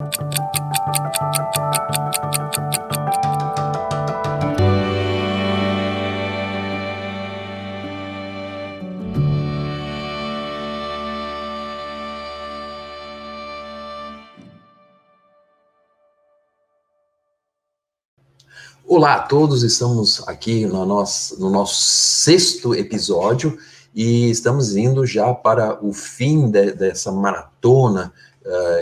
Olá a todos, estamos aqui no nosso sexto episódio e estamos indo já para o fim dessa maratona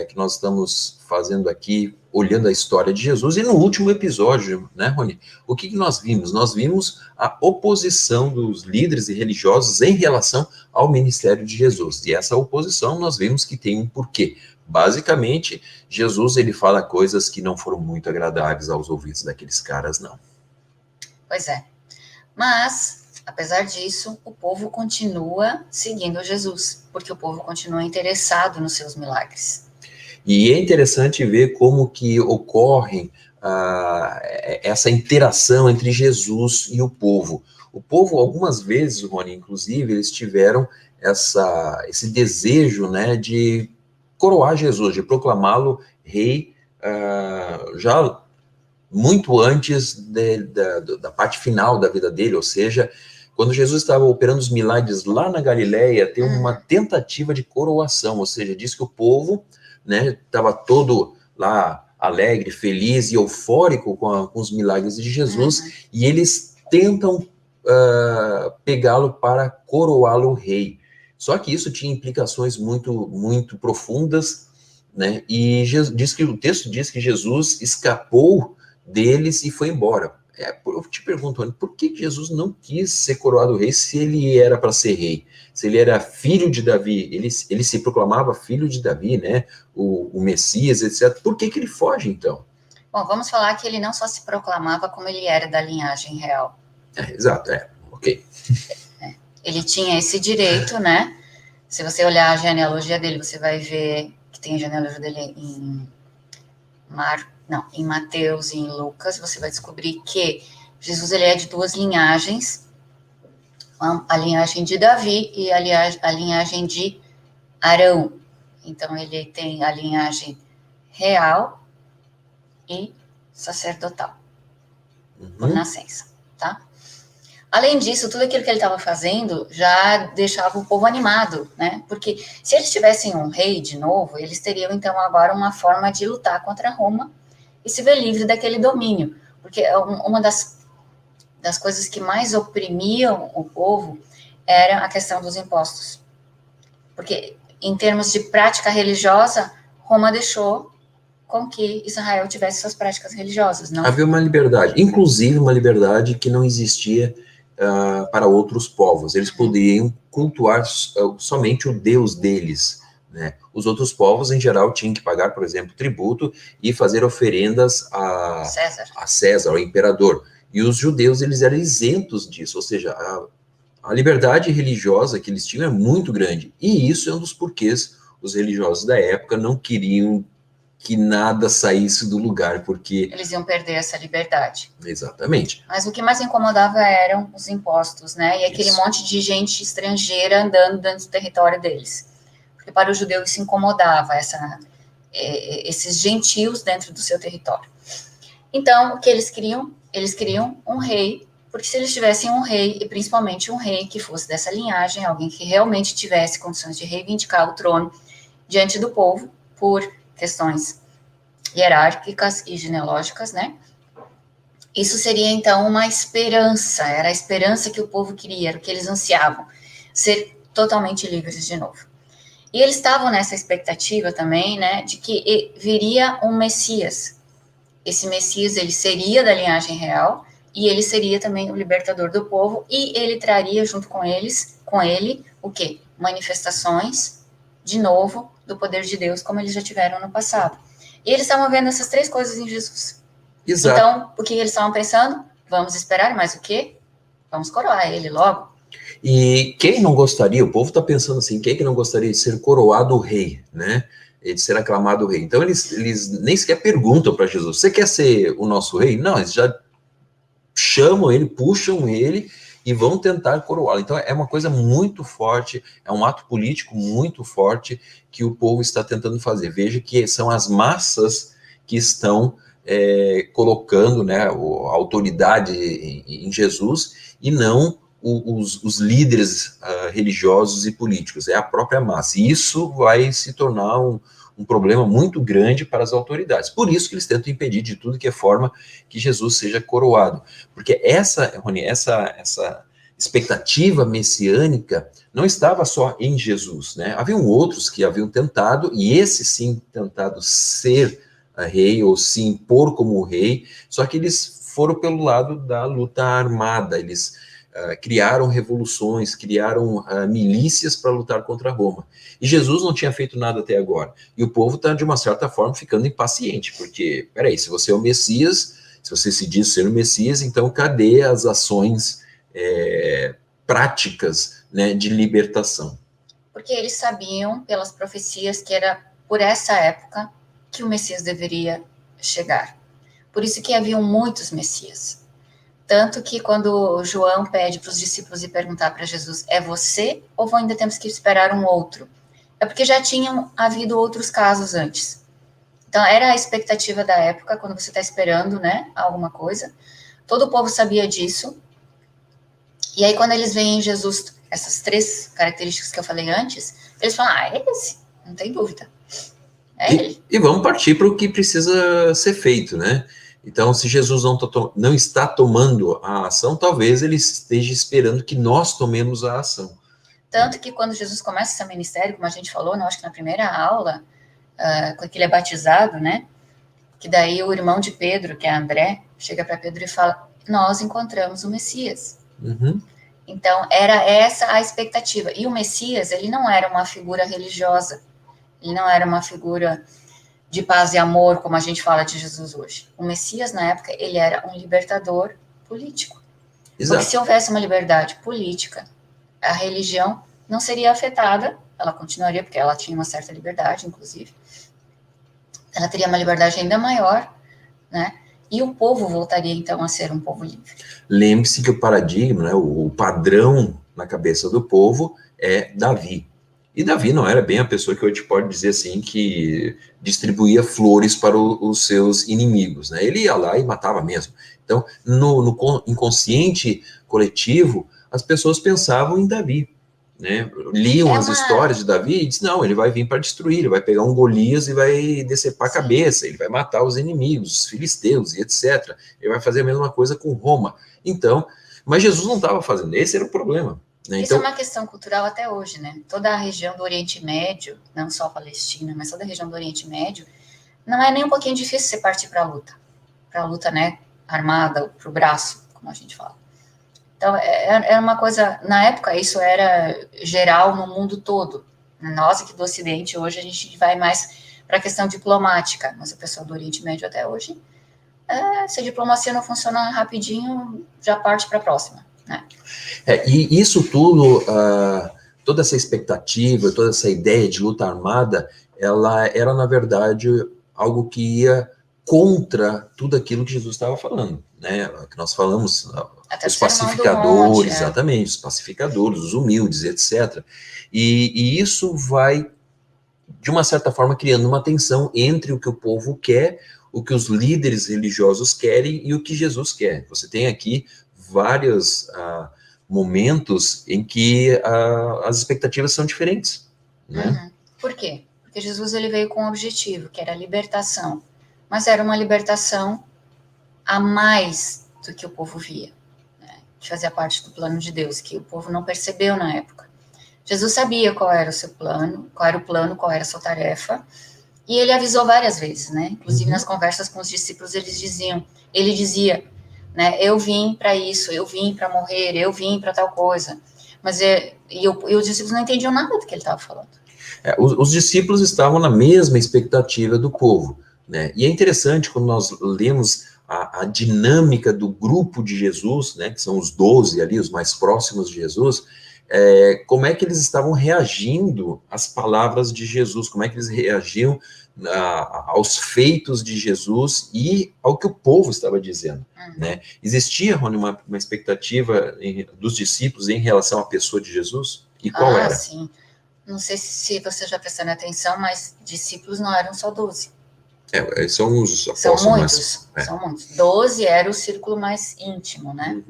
que nós estamos fazendo aqui, olhando a história de Jesus. E no último episódio, né, Rony, o que nós vimos? Nós vimos a oposição dos líderes e religiosos em relação ao ministério de Jesus. E essa oposição nós vimos que tem um porquê. Basicamente, Jesus ele fala coisas que não foram muito agradáveis aos ouvidos daqueles caras, não. Pois é. Mas, apesar disso, o povo continua seguindo Jesus, porque o povo continua interessado nos seus milagres. E é interessante ver como que ocorre essa interação entre Jesus e o povo. O povo, algumas vezes, Rony, inclusive, eles tiveram esse desejo, né, de coroar Jesus, de proclamá-lo rei, já muito antes da parte final da vida dele, ou seja, quando Jesus estava operando os milagres lá na Galileia, tem uma tentativa de coroação, ou seja, diz que o povo, né, estava todo lá alegre, feliz e eufórico com os milagres de Jesus, e eles tentam pegá-lo para coroá-lo rei. Só que isso tinha implicações muito, muito profundas, né? E o texto diz que Jesus escapou deles e foi embora. Eu te pergunto, Ana, por que Jesus não quis ser coroado rei se ele era para ser rei? Se ele era filho de Davi, ele se proclamava filho de Davi, né? O Messias, etc. Por que ele foge, então? Bom, vamos falar que ele não só se proclamava, como ele era da linhagem real. Exato, ok. Ele tinha esse direito, né? Se você olhar a genealogia dele, você vai ver que tem a genealogia dele em Mateus e em Lucas. Você vai descobrir que Jesus ele é de duas linhagens, a linhagem de Davi e a linhagem de Arão. Então, ele tem a linhagem real e sacerdotal, por nascença, tá? Além disso, tudo aquilo que ele estava fazendo já deixava o povo animado, né? Porque se eles tivessem um rei de novo, eles teriam, então, agora uma forma de lutar contra Roma e se ver livre daquele domínio. Porque uma das coisas que mais oprimiam o povo era a questão dos impostos. Porque, em termos de prática religiosa, Roma deixou com que Israel tivesse suas práticas religiosas. Não? Havia uma liberdade, inclusive uma liberdade que não existia para outros povos. Eles poderiam cultuar somente o Deus deles, né? Os outros povos, em geral, tinham que pagar, por exemplo, tributo e fazer oferendas a César, ao imperador. E os judeus, eles eram isentos disso, ou seja, a liberdade religiosa que eles tinham é muito grande. E isso é um dos porquês os religiosos da época não queriam que nada saísse do lugar, porque eles iam perder essa liberdade. Exatamente. Mas o que mais incomodava eram os impostos, né? E aquele monte de gente estrangeira andando dentro do território deles. Porque para o judeu isso incomodava, esses gentios dentro do seu território. Então, o que eles queriam? Eles queriam um rei, porque se eles tivessem um rei, e principalmente um rei que fosse dessa linhagem, alguém que realmente tivesse condições de reivindicar o trono diante do povo, por questões hierárquicas e genealógicas, né? Isso seria, então, uma esperança, era a esperança que o povo queria, era o que eles ansiavam, ser totalmente livres de novo. E eles estavam nessa expectativa também, né, de que viria um Messias. Esse Messias, ele seria da linhagem real, e ele seria também o libertador do povo, e ele traria junto com ele, o quê? Manifestações, de novo, do poder de Deus, como eles já tiveram no passado. E eles estavam vendo essas três coisas em Jesus. Exato. Então, o que eles estavam pensando? Vamos esperar, mas o quê? Vamos coroar ele logo. E quem não gostaria, o povo está pensando assim, quem que não gostaria de ser coroado rei, né? De ser aclamado rei. Então, eles nem sequer perguntam para Jesus, você quer ser o nosso rei? Não, eles já chamam ele, puxam ele, e vão tentar coroá-lo. Então é uma coisa muito forte, é um ato político muito forte que o povo está tentando fazer. Veja que são as massas que estão colocando, né, a autoridade em Jesus, e não os líderes religiosos e políticos, é a própria massa. E isso vai se tornar um problema muito grande para as autoridades. Por isso que eles tentam impedir de tudo que é forma que Jesus seja coroado. Porque Rony, essa expectativa messiânica não estava só em Jesus, né? Haviam outros que haviam tentado, e esse sim tentado ser rei, ou se impor como rei, só que eles foram pelo lado da luta armada, eles criaram revoluções, criaram milícias para lutar contra Roma. E Jesus não tinha feito nada até agora. E o povo está, de uma certa forma, ficando impaciente, porque, peraí, se você é o Messias, se você se diz ser o Messias, então cadê as ações práticas, né, de libertação? Porque eles sabiam, pelas profecias, que era por essa época que o Messias deveria chegar. Por isso que haviam muitos Messias. Tanto que quando João pede para os discípulos e perguntar para Jesus, é você ou ainda temos que esperar um outro? É porque já tinham havido outros casos antes. Então, era a expectativa da época, quando você está esperando, né, alguma coisa. Todo o povo sabia disso. E aí, quando eles veem em Jesus essas 3 características que eu falei antes, eles falam, é esse, não tem dúvida. É ele. E vamos partir para o que precisa ser feito, né? Então, se Jesus não está tomando a ação, talvez ele esteja esperando que nós tomemos a ação. Tanto que quando Jesus começa esse ministério, como a gente falou, né, acho que na primeira aula, quando ele é batizado, né? Que daí o irmão de Pedro, que é André, chega para Pedro e fala, nós encontramos o Messias. Uhum. Então, era essa a expectativa. E o Messias, ele não era uma figura religiosa. Ele não era uma figura de paz e amor, como a gente fala de Jesus hoje. O Messias, na época, ele era um libertador político. Exato. Porque se houvesse uma liberdade política, a religião não seria afetada, ela continuaria, porque ela tinha uma certa liberdade, inclusive. Ela teria uma liberdade ainda maior, né? E o povo voltaria, então, a ser um povo livre. Lembre-se que o paradigma, né, o padrão na cabeça do povo é Davi. E Davi não era bem a pessoa que hoje pode dizer assim, que distribuía flores para os seus inimigos, né? Ele ia lá e matava mesmo. Então, no inconsciente coletivo, as pessoas pensavam em Davi, né? Liam as histórias de Davi e diziam, não, ele vai vir para destruir, ele vai pegar um Golias e vai decepar a cabeça, ele vai matar os inimigos, os filisteus e etc. Ele vai fazer a mesma coisa com Roma. Então, mas Jesus não estava fazendo, esse era o problema. Né? Isso é uma questão cultural até hoje, né? Toda a região do Oriente Médio, não só a Palestina, mas toda a região do Oriente Médio, não é nem um pouquinho difícil você partir para a luta, né, armada, para o braço, como a gente fala. Então, é uma coisa, na época, isso era geral no mundo todo. Nós aqui do Ocidente, hoje, a gente vai mais para a questão diplomática, mas o pessoal do Oriente Médio até hoje, se a diplomacia não funciona rapidinho, já parte para a próxima. Né? E isso tudo, toda essa expectativa, toda essa ideia de luta armada, ela era, na verdade, algo que ia contra tudo aquilo que Jesus estava falando, né? Que nós falamos, os pacificadores, exatamente, os pacificadores, os humildes, etc. E isso vai, de uma certa forma, criando uma tensão entre o que o povo quer, o que os líderes religiosos querem e o que Jesus quer. Você tem aqui vários momentos em que as expectativas são diferentes. Né? Uhum. Por quê? Porque Jesus ele veio com um objetivo, que era a libertação. Mas era uma libertação a mais do que o povo via. Né? Que fazia parte do plano de Deus, que o povo não percebeu na época. Jesus sabia qual era o seu plano, qual era a sua tarefa, e ele avisou várias vezes, né? Inclusive nas conversas com os discípulos, ele dizia, né? Eu vim para isso, eu vim para morrer, eu vim para tal coisa. Mas os discípulos não entendiam nada do que ele estava falando. Os discípulos estavam na mesma expectativa do povo, né? E é interessante quando nós lemos a dinâmica do grupo de Jesus, né? Que são os 12 ali, os mais próximos de Jesus, como é que eles estavam reagindo às palavras de Jesus, como é que eles reagiam aos feitos de Jesus e ao que o povo estava dizendo, né? Existia, Rony, uma expectativa dos discípulos em relação à pessoa de Jesus? E qual era? Sim. Não sei se você já prestou atenção, mas discípulos não eram só 12. São os apóstolos. São muitos, são muitos. 12 era o círculo mais íntimo, né?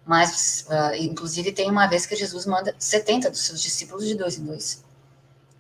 Mas, inclusive, tem uma vez que Jesus manda 70 dos seus discípulos de 2 em 2.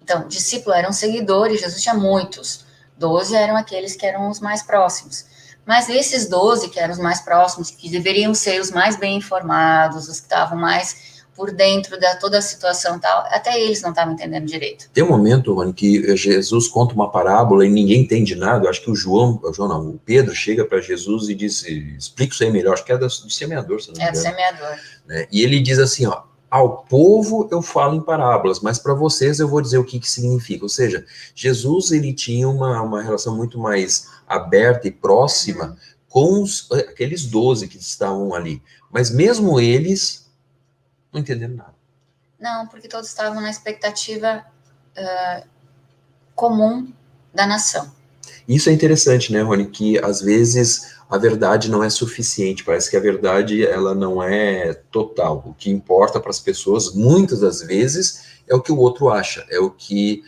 Então, discípulos eram seguidores, Jesus tinha muitos. 12 eram aqueles que eram os mais próximos. Mas esses 12 que eram os mais próximos, que deveriam ser os mais bem informados, os que estavam mais por dentro de toda a situação e tal, até eles não estavam entendendo direito. Tem um momento, Rony, que Jesus conta uma parábola e ninguém entende nada. Eu acho que o Pedro chega para Jesus e diz, explica isso aí melhor, acho que é do semeador, se não me engano. Do semeador. Né? E ele diz assim, ó, ao povo eu falo em parábolas, mas para vocês eu vou dizer o que significa. Ou seja, Jesus, ele tinha uma relação muito mais aberta e próxima com aqueles 12 que estavam ali. Mas mesmo eles não entenderam nada. Não, porque todos estavam na expectativa comum da nação. Isso é interessante, né, Rony, que às vezes a verdade não é suficiente, parece que a verdade ela não é total. O que importa para as pessoas, muitas das vezes, é o que o outro acha, é o que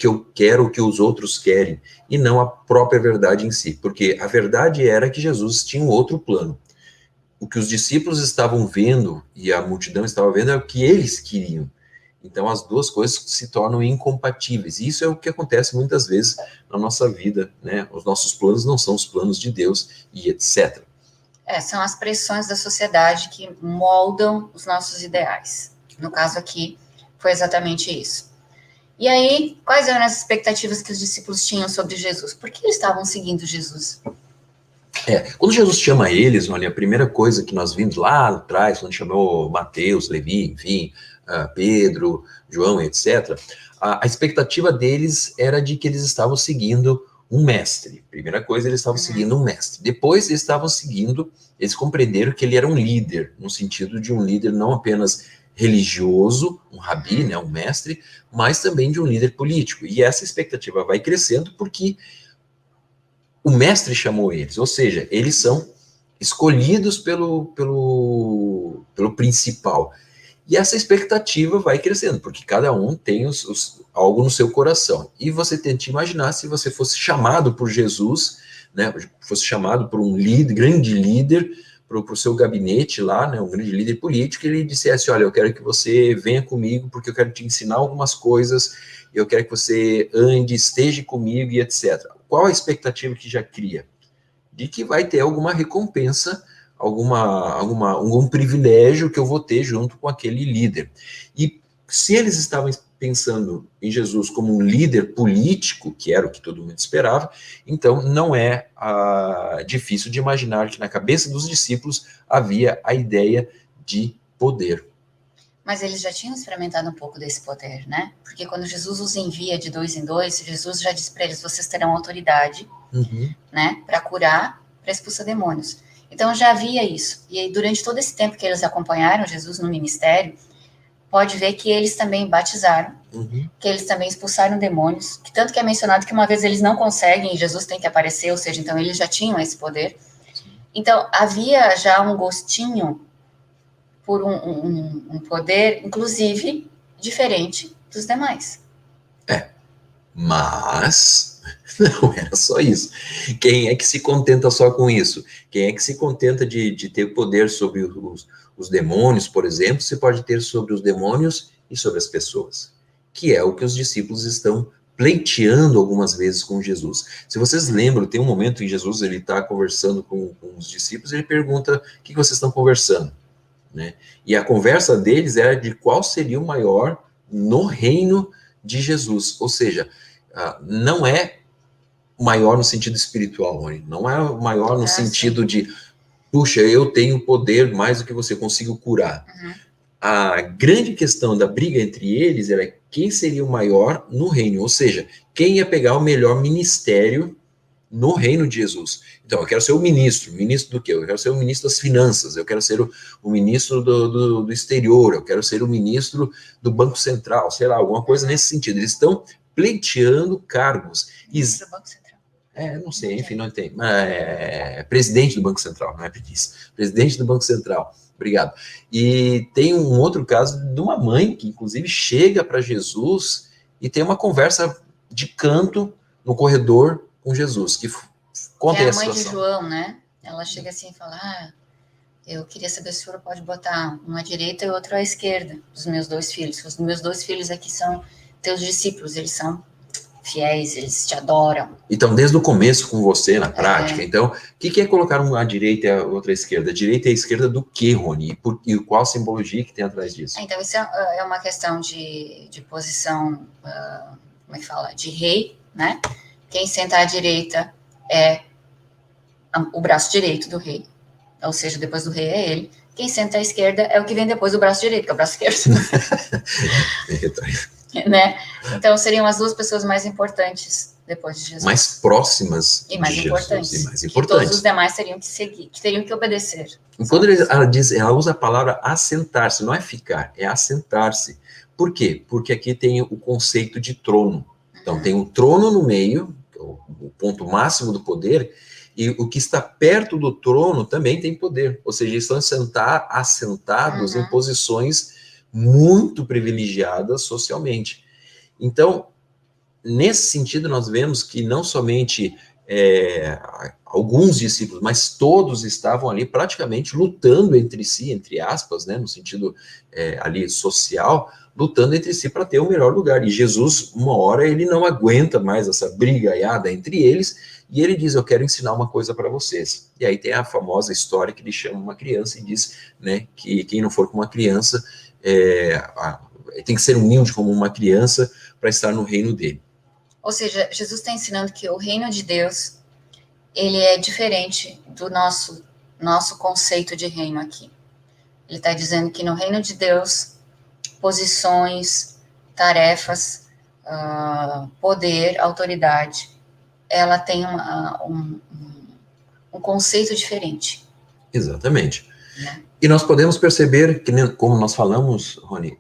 eu quero, o que os outros querem, e não a própria verdade em si, porque a verdade era que Jesus tinha um outro plano. O que os discípulos estavam vendo e a multidão estava vendo é o que eles queriam. Então, as duas coisas se tornam incompatíveis. E isso é o que acontece muitas vezes na nossa vida, né? Os nossos planos não são os planos de Deus e etc. São as pressões da sociedade que moldam os nossos ideais. No caso aqui, foi exatamente isso. E aí, quais eram as expectativas que os discípulos tinham sobre Jesus? Por que eles estavam seguindo Jesus? Quando Jesus chama eles, olha, a primeira coisa que nós vimos lá atrás, quando chamou Mateus, Levi, enfim, Pedro, João, etc., a expectativa deles era de que eles estavam seguindo um mestre. Primeira coisa, eles estavam seguindo um mestre. Depois, eles compreenderam que ele era um líder, no sentido de um líder não apenas religioso, um rabi, né, um mestre, mas também de um líder político. E essa expectativa vai crescendo porque o mestre chamou eles, ou seja, eles são escolhidos pelo principal. E essa expectativa vai crescendo, porque cada um tem algo no seu coração. E você tenta imaginar se você fosse chamado por Jesus, né, fosse chamado por um grande líder, para o seu gabinete lá, né, um grande líder político, e ele dissesse, olha, eu quero que você venha comigo, porque eu quero te ensinar algumas coisas, eu quero que você ande, esteja comigo e etc. Qual a expectativa que já cria? De que vai ter alguma recompensa, algum privilégio que eu vou ter junto com aquele líder. E se eles estavam pensando em Jesus como um líder político, que era o que todo mundo esperava, então não é difícil de imaginar que na cabeça dos discípulos havia a ideia de poder. Mas eles já tinham experimentado um pouco desse poder, né? Porque quando Jesus os envia de 2 em 2, Jesus já diz para eles, vocês terão autoridade, né, para curar, para expulsar demônios. Então já havia isso. E aí, durante todo esse tempo que eles acompanharam Jesus no ministério, pode ver que eles também batizaram, que eles também expulsaram demônios, que tanto que é mencionado que uma vez eles não conseguem, Jesus tem que aparecer, ou seja, então eles já tinham esse poder. Então havia já um gostinho por um poder, inclusive, diferente dos demais. Mas não era só isso. Quem é que se contenta só com isso? Quem é que se contenta de ter poder sobre os demônios, por exemplo, se pode ter sobre os demônios e sobre as pessoas? Que é o que os discípulos estão pleiteando algumas vezes com Jesus. Se vocês lembram, tem um momento em Jesus, ele está conversando com os discípulos, ele pergunta, o que vocês estão conversando? Né? E a conversa deles era de qual seria o maior no reino de Jesus, ou seja, não é maior no sentido espiritual, Rony, não é maior no sentido de, puxa, eu tenho poder mais do que você, consigo curar. A grande questão da briga entre eles era quem seria o maior no reino, ou seja, quem ia pegar o melhor ministério no reino de Jesus. Então, eu quero ser o ministro do quê? Eu quero ser o ministro das finanças, eu quero ser o ministro do exterior, eu quero ser o ministro do Banco Central, sei lá, alguma coisa nesse sentido. Eles estão pleiteando cargos. Ministro do Banco Central. Não sei, enfim, não tem. Presidente do Banco Central, não é preguiça. Presidente do Banco Central. Obrigado. E tem um outro caso de uma mãe que, inclusive, chega para Jesus e tem uma conversa de canto no corredor com Jesus. Que conta aí a situação. É a mãe de João, né? Ela chega assim e fala, eu queria saber se o senhor pode botar uma à direita e outra à esquerda dos meus 2 filhos. Os meus 2 filhos aqui são teus discípulos, eles são fiéis, eles te adoram. Então, desde o começo com você, na prática, então, o que é colocar uma à direita e a outra à esquerda? A direita e a esquerda do quê, Rony? E qual simbologia que tem atrás disso? Então, isso é uma questão de posição, como é que fala? De rei, né? Quem senta à direita é o braço direito do rei. Ou seja, depois do rei é ele. Quem senta à esquerda é o que vem depois do braço direito, que é o braço esquerdo. Né? Então, seriam as 2 pessoas mais importantes depois de Jesus. Mais próximas e mais de importantes. Jesus. E mais importantes. Que todos os demais teriam que seguir, que teriam que obedecer. E quando ela usa a palavra assentar-se, não é ficar, é assentar-se. Por quê? Porque aqui tem o conceito de trono. Então, tem um trono no meio, o ponto máximo do poder, e o que está perto do trono também tem poder. Ou seja, eles estão assentados em posições muito privilegiadas socialmente. Então, nesse sentido, nós vemos que não somente alguns discípulos, mas todos estavam ali praticamente lutando entre si, entre aspas, né, no sentido ali social, lutando entre si para ter o melhor lugar. E Jesus, uma hora, ele não aguenta mais essa brigaiada entre eles, e ele diz, eu quero ensinar uma coisa para vocês. E aí tem a famosa história que ele chama uma criança e diz, né, que quem não for com uma criança tem que ser humilde como uma criança para estar no reino dele. Ou seja, Jesus está ensinando que o reino de Deus, ele é diferente do nosso conceito de reino aqui. Ele está dizendo que no reino de Deus, posições, tarefas, poder, autoridade, ela tem um conceito diferente. Exatamente. E nós podemos perceber que, como nós falamos, Rony,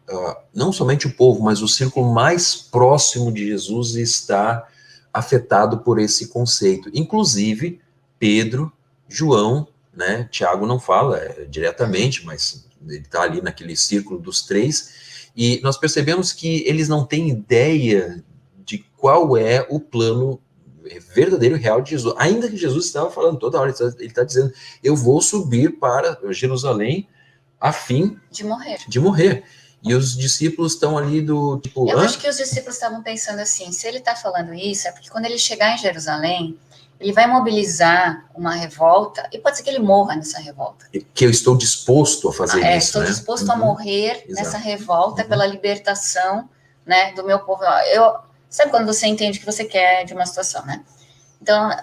não somente o povo, mas o círculo mais próximo de Jesus está afetado por esse conceito. Inclusive, Pedro, João, né? Tiago não fala diretamente, mas ele está ali naquele círculo dos 3, e nós percebemos que eles não têm ideia de qual é o plano verdadeiro e real de Jesus, ainda que Jesus estava falando toda hora, ele está dizendo, eu vou subir para Jerusalém a fim de morrer. E os discípulos estão ali do tipo... Eu acho que os discípulos estavam pensando assim, se ele está falando isso, é porque quando ele chegar em Jerusalém, ele vai mobilizar uma revolta, e pode ser que ele morra nessa revolta. Que eu estou disposto a fazer isso, estou disposto a morrer nessa revolta pela libertação, né, do meu povo. Sabe quando você entende o que você quer de uma situação, né? Então,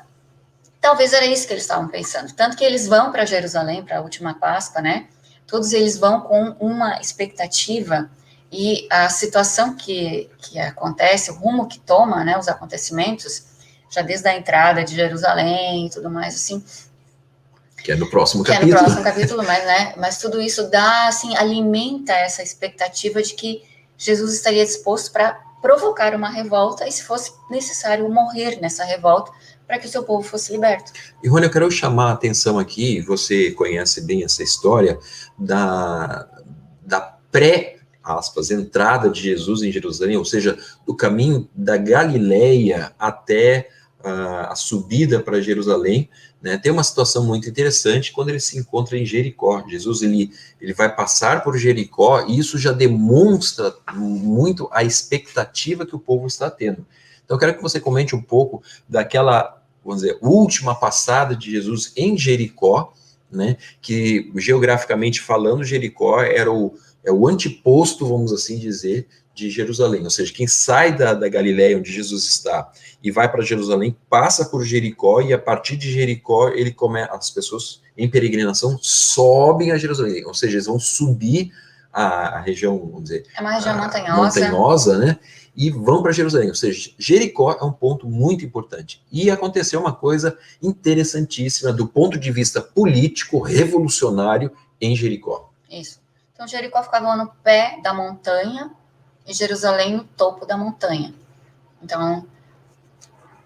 talvez era isso que eles estavam pensando. Tanto que eles vão para Jerusalém, para a última Páscoa, né? Todos eles vão com uma expectativa, e a situação que acontece, o rumo que toma, né, os acontecimentos, já desde a entrada de Jerusalém e tudo mais, assim... Que é no próximo capítulo. Que é no próximo capítulo, mas tudo isso dá, assim, alimenta essa expectativa de que Jesus estaria disposto para provocar uma revolta, e se fosse necessário morrer nessa revolta, para que o seu povo fosse liberto. E, Rony, eu quero chamar a atenção aqui, você conhece bem essa história, da pré-aspas, entrada de Jesus em Jerusalém, ou seja, do caminho da Galileia até a subida para Jerusalém, né? Tem uma situação muito interessante quando ele se encontra em Jericó. Jesus ele vai passar por Jericó, e isso já demonstra muito a expectativa que o povo está tendo. Então eu quero que você comente um pouco daquela, vamos dizer, última passada de Jesus em Jericó, né? Que geograficamente falando, Jericó era o anteposto, vamos assim dizer, de Jerusalém, ou seja, quem sai da Galileia, onde Jesus está, e vai para Jerusalém, passa por Jericó, e a partir de Jericó, as pessoas em peregrinação sobem a Jerusalém, ou seja, eles vão subir a região, vamos dizer... É uma região montanhosa. Montanhosa, né? E vão para Jerusalém, ou seja, Jericó é um ponto muito importante. E aconteceu uma coisa interessantíssima do ponto de vista político, revolucionário, em Jericó. Isso. Então, Jericó ficava no pé da montanha, e Jerusalém no topo da montanha. Então,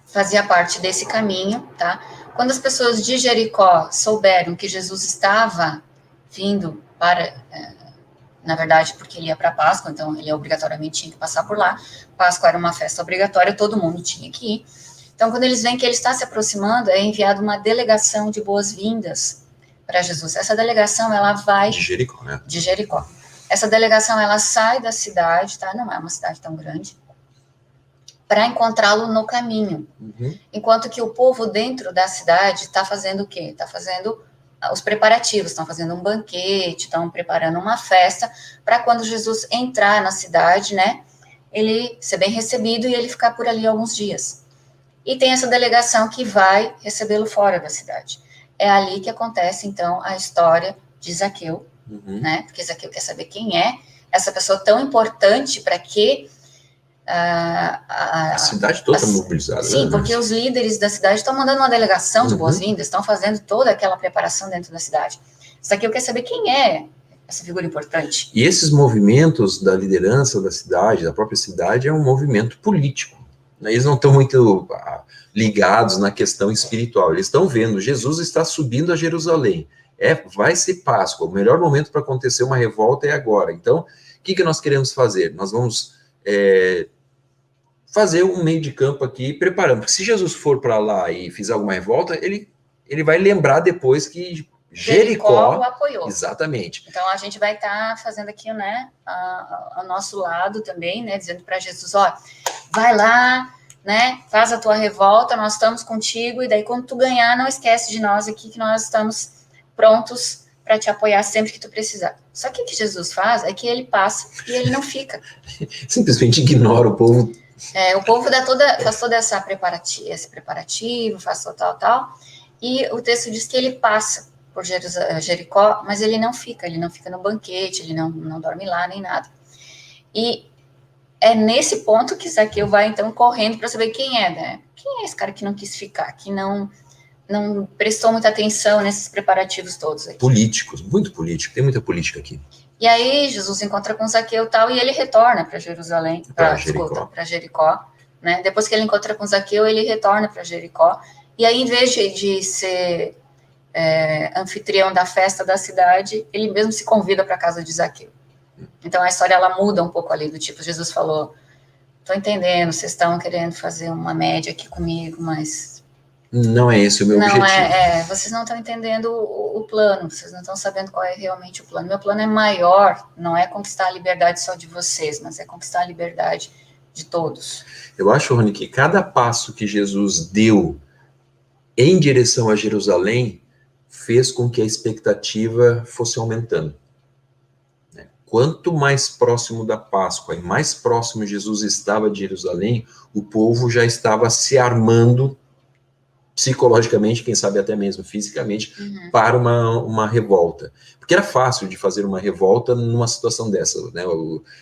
fazia parte desse caminho, tá? Quando as pessoas de Jericó souberam que Jesus estava vindo para, na verdade, porque ele ia para Páscoa, então ele obrigatoriamente tinha que passar por lá. Páscoa era uma festa obrigatória, todo mundo tinha que ir. Então, quando eles veem que ele está se aproximando, é enviada uma delegação de boas-vindas para Jesus. Essa delegação, ela vai... De Jericó, né? De Jericó. Essa delegação, ela sai da cidade, tá? Não é uma cidade tão grande, para encontrá-lo no caminho. Uhum. Enquanto que o povo dentro da cidade está fazendo o quê? Está fazendo os preparativos, estão fazendo um banquete, estão preparando uma festa, para quando Jesus entrar na cidade, né, ele ser bem recebido e ele ficar por ali alguns dias. E tem essa delegação que vai recebê-lo fora da cidade. É ali que acontece, então, a história de Zaqueu, né, porque Zaqueu quer saber quem é essa pessoa tão importante para que a cidade toda está mobilizada. Sim, né? porque os líderes da cidade estão mandando uma delegação de boas-vindas, estão fazendo toda aquela preparação dentro da cidade. Zaqueu quer saber quem é essa figura importante. E esses movimentos da liderança da cidade, da própria cidade, é um movimento político. Eles não estão muito ligados na questão espiritual. Eles estão vendo, Jesus está subindo a Jerusalém. Vai ser Páscoa. O melhor momento para acontecer uma revolta é agora. Então, o que nós queremos fazer? Nós vamos fazer um meio de campo aqui, preparando. Porque se Jesus for para lá e fizer alguma revolta, ele vai lembrar depois que Jericó o apoiou. Exatamente. Então, a gente vai estar fazendo aqui, né, ao nosso lado também, né, dizendo para Jesus, ó, vai lá, né, faz a tua revolta, nós estamos contigo, e daí quando tu ganhar, não esquece de nós aqui, que nós estamos prontos para te apoiar sempre que tu precisar. Só que o que Jesus faz é que ele passa e ele não fica. Simplesmente ignora o povo. O povo faz toda esse preparativo, faz tal, e o texto diz que ele passa por Jericó, mas ele não fica no banquete, ele não dorme lá, nem nada. E é nesse ponto que Zaqueu vai, então, correndo para saber quem é, né? Quem é esse cara que não quis ficar, que não prestou muita atenção nesses preparativos todos aqui. Políticos, muito político, tem muita política aqui. E aí, Jesus encontra com Zaqueu e tal, e ele retorna para Jerusalém, para Jericó, né? Depois que ele encontra com Zaqueu, ele retorna para Jericó, e aí, em vez de ser anfitrião da festa da cidade, ele mesmo se convida para a casa de Zaqueu. Então, a história, ela muda um pouco ali, do tipo, Jesus falou, tô entendendo, vocês estão querendo fazer uma média aqui comigo, mas... Não é esse o meu objetivo. Vocês não estão entendendo o plano, vocês não estão sabendo qual é realmente o plano. Meu plano é maior, não é conquistar a liberdade só de vocês, mas é conquistar a liberdade de todos. Eu acho, Rony, que cada passo que Jesus deu em direção a Jerusalém fez com que a expectativa fosse aumentando. Quanto mais próximo da Páscoa e mais próximo Jesus estava de Jerusalém, o povo já estava se armando psicologicamente, quem sabe até mesmo fisicamente, para uma revolta. Porque era fácil de fazer uma revolta numa situação dessa, né?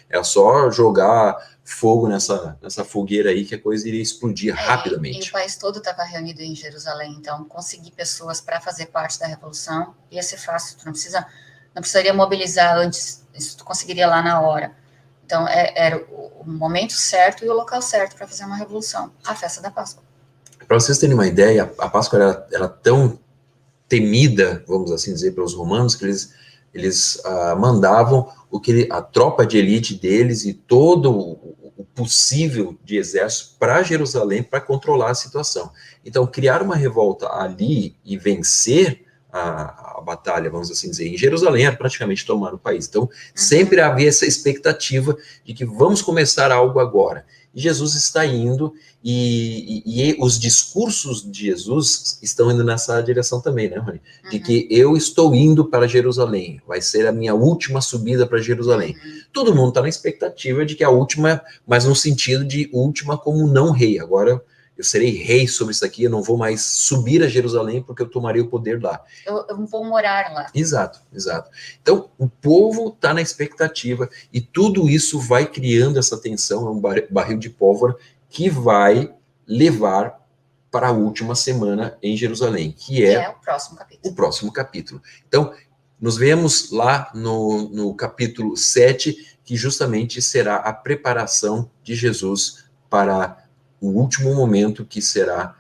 Era só jogar fogo nessa fogueira aí que a coisa iria explodir rapidamente. E o país todo estava reunido em Jerusalém, então conseguir pessoas para fazer parte da revolução ia ser fácil, tu não precisaria mobilizar antes, isso tu conseguiria lá na hora. Então, era o momento certo e o local certo para fazer uma revolução, a festa da Páscoa. Para vocês terem uma ideia, a Páscoa era tão temida, vamos assim dizer, pelos romanos, que eles mandavam a tropa de elite deles e todo o possível de exército para Jerusalém para controlar a situação. Então, criar uma revolta ali e vencer a batalha, vamos assim dizer, em Jerusalém era praticamente tomar o país. Então, sempre havia essa expectativa de que vamos começar algo agora. E Jesus está indo, e os discursos de Jesus estão indo nessa direção também, né, Rony? De que eu estou indo para Jerusalém, vai ser a minha última subida para Jerusalém. Todo mundo está na expectativa de que a última, mas no sentido de última como não rei. Agora eu serei rei sobre isso aqui, eu não vou mais subir a Jerusalém porque eu tomarei o poder lá. Eu vou morar lá. Exato. Então, o povo está na expectativa e tudo isso vai criando essa tensão, é um barril de pólvora que vai levar para a última semana em Jerusalém, que é o próximo capítulo. O próximo capítulo. Então, nos vemos lá no capítulo 7, que justamente será a preparação de Jesus para o último momento que será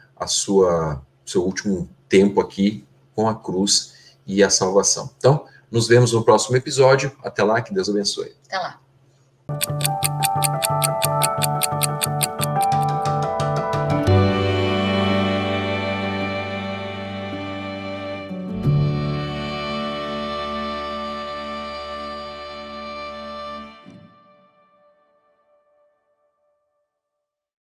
seu último tempo aqui com a cruz e a salvação. Então, nos vemos no próximo episódio. Até lá, que Deus abençoe. Até lá.